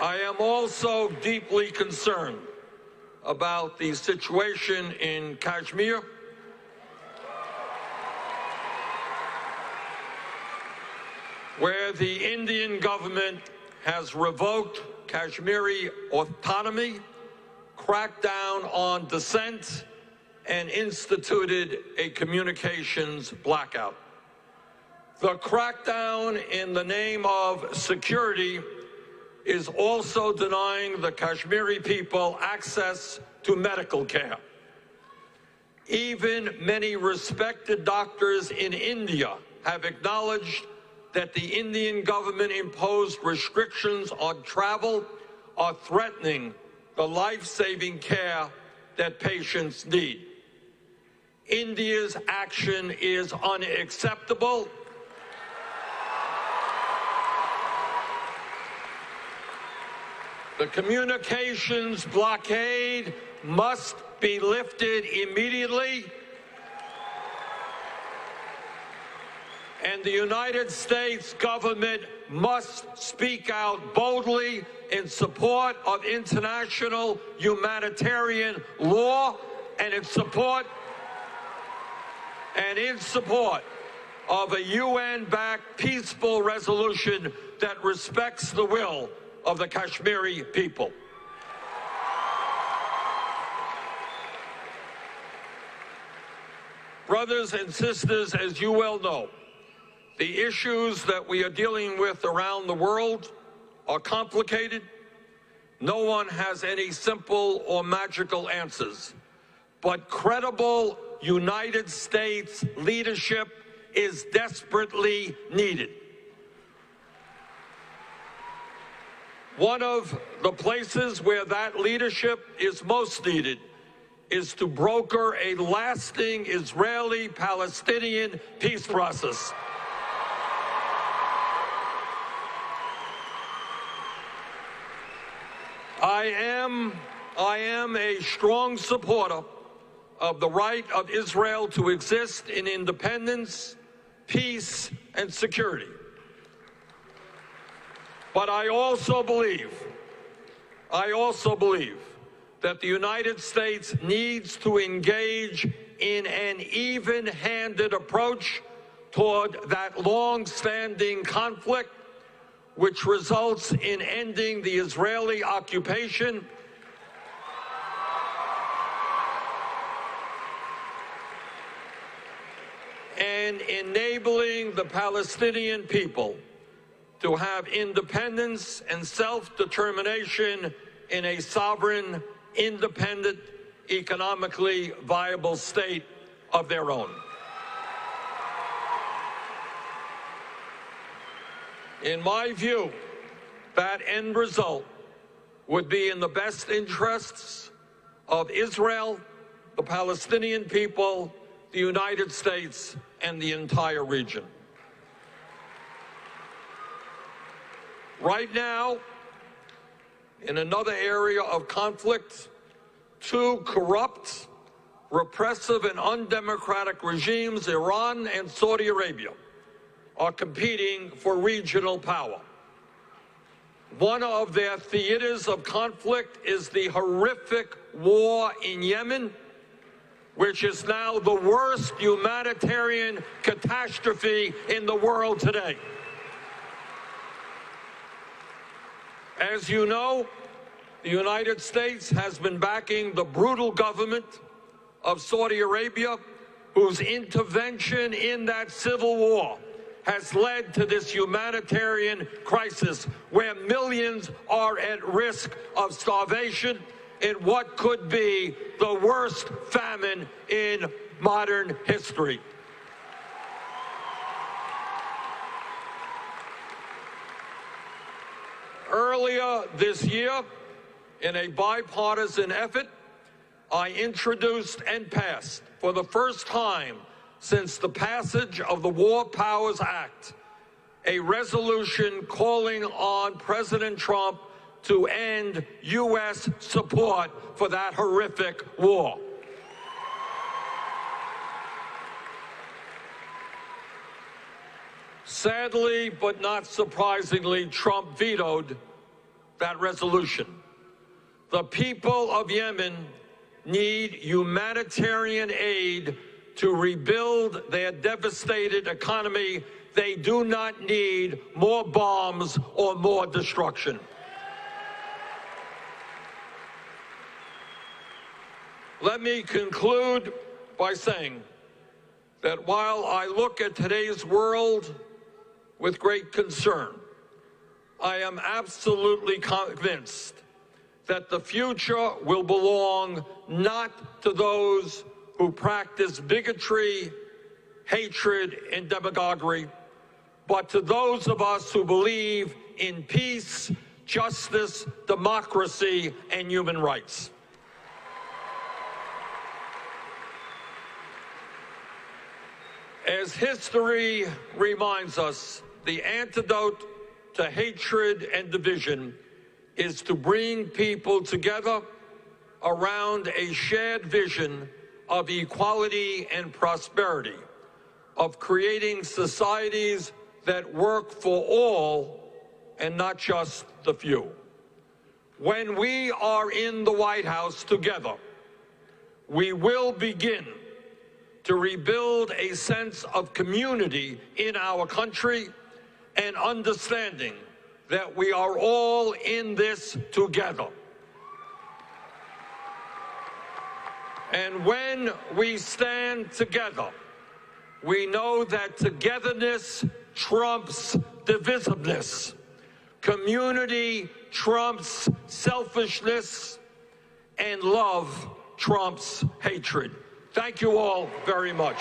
I am also deeply concerned about the situation in Kashmir, where the Indian government has revoked Kashmiri autonomy, cracked down on dissent, and instituted a communications blackout. The crackdown in the name of security is also denying the Kashmiri people access to medical care. Even many respected doctors in India have acknowledged that the Indian government imposed restrictions on travel are threatening the life-saving care that patients need. India's action is unacceptable. The communications blockade must be lifted immediately, and the United States government must speak out boldly in support of international humanitarian law and in support of a UN-backed peaceful resolution that respects the will of the Kashmiri people. Brothers and sisters, as you well know, the issues that we are dealing with around the world are complicated. No one has any simple or magical answers, but credible United States leadership is desperately needed. One of the places where that leadership is most needed is to broker a lasting Israeli-Palestinian peace process. I am a strong supporter of the right of Israel to exist in independence, peace, and security. But I also believe that the United States needs to engage in an even-handed approach toward that long-standing conflict, which results in ending the Israeli occupation and enabling the Palestinian people to have independence and self-determination in a sovereign, independent, economically viable state of their own. In my view, that end result would be in the best interests of Israel, the Palestinian people, the United States, and the entire region. Right now, in another area of conflict, two corrupt, repressive, and undemocratic regimes, Iran and Saudi Arabia, are competing for regional power. One of their theaters of conflict is the horrific war in Yemen, which is now the worst humanitarian catastrophe in the world today. As you know, the United States has been backing the brutal government of Saudi Arabia, whose intervention in that civil war has led to this humanitarian crisis where millions are at risk of starvation in what could be the worst famine in modern history. Earlier this year, in a bipartisan effort, I introduced and passed, for the first time since the passage of the War Powers Act, a resolution calling on President Trump to end U.S. support for that horrific war. Sadly, but not surprisingly, Trump vetoed that resolution. The people of Yemen need humanitarian aid to rebuild their devastated economy. They do not need more bombs or more destruction. Let me conclude by saying that while I look at today's world with great concern, I am absolutely convinced that the future will belong not to those who practice bigotry, hatred, and demagoguery, but to those of us who believe in peace, justice, democracy, and human rights. As history reminds us, the antidote to hatred and division is to bring people together around a shared vision of equality and prosperity, of creating societies that work for all and not just the few. When we are in the White House together, we will begin to rebuild a sense of community in our country and understanding that we are all in this together. And when we stand together, we know that togetherness trumps divisiveness. Community trumps selfishness, and love trumps hatred. Thank you all very much.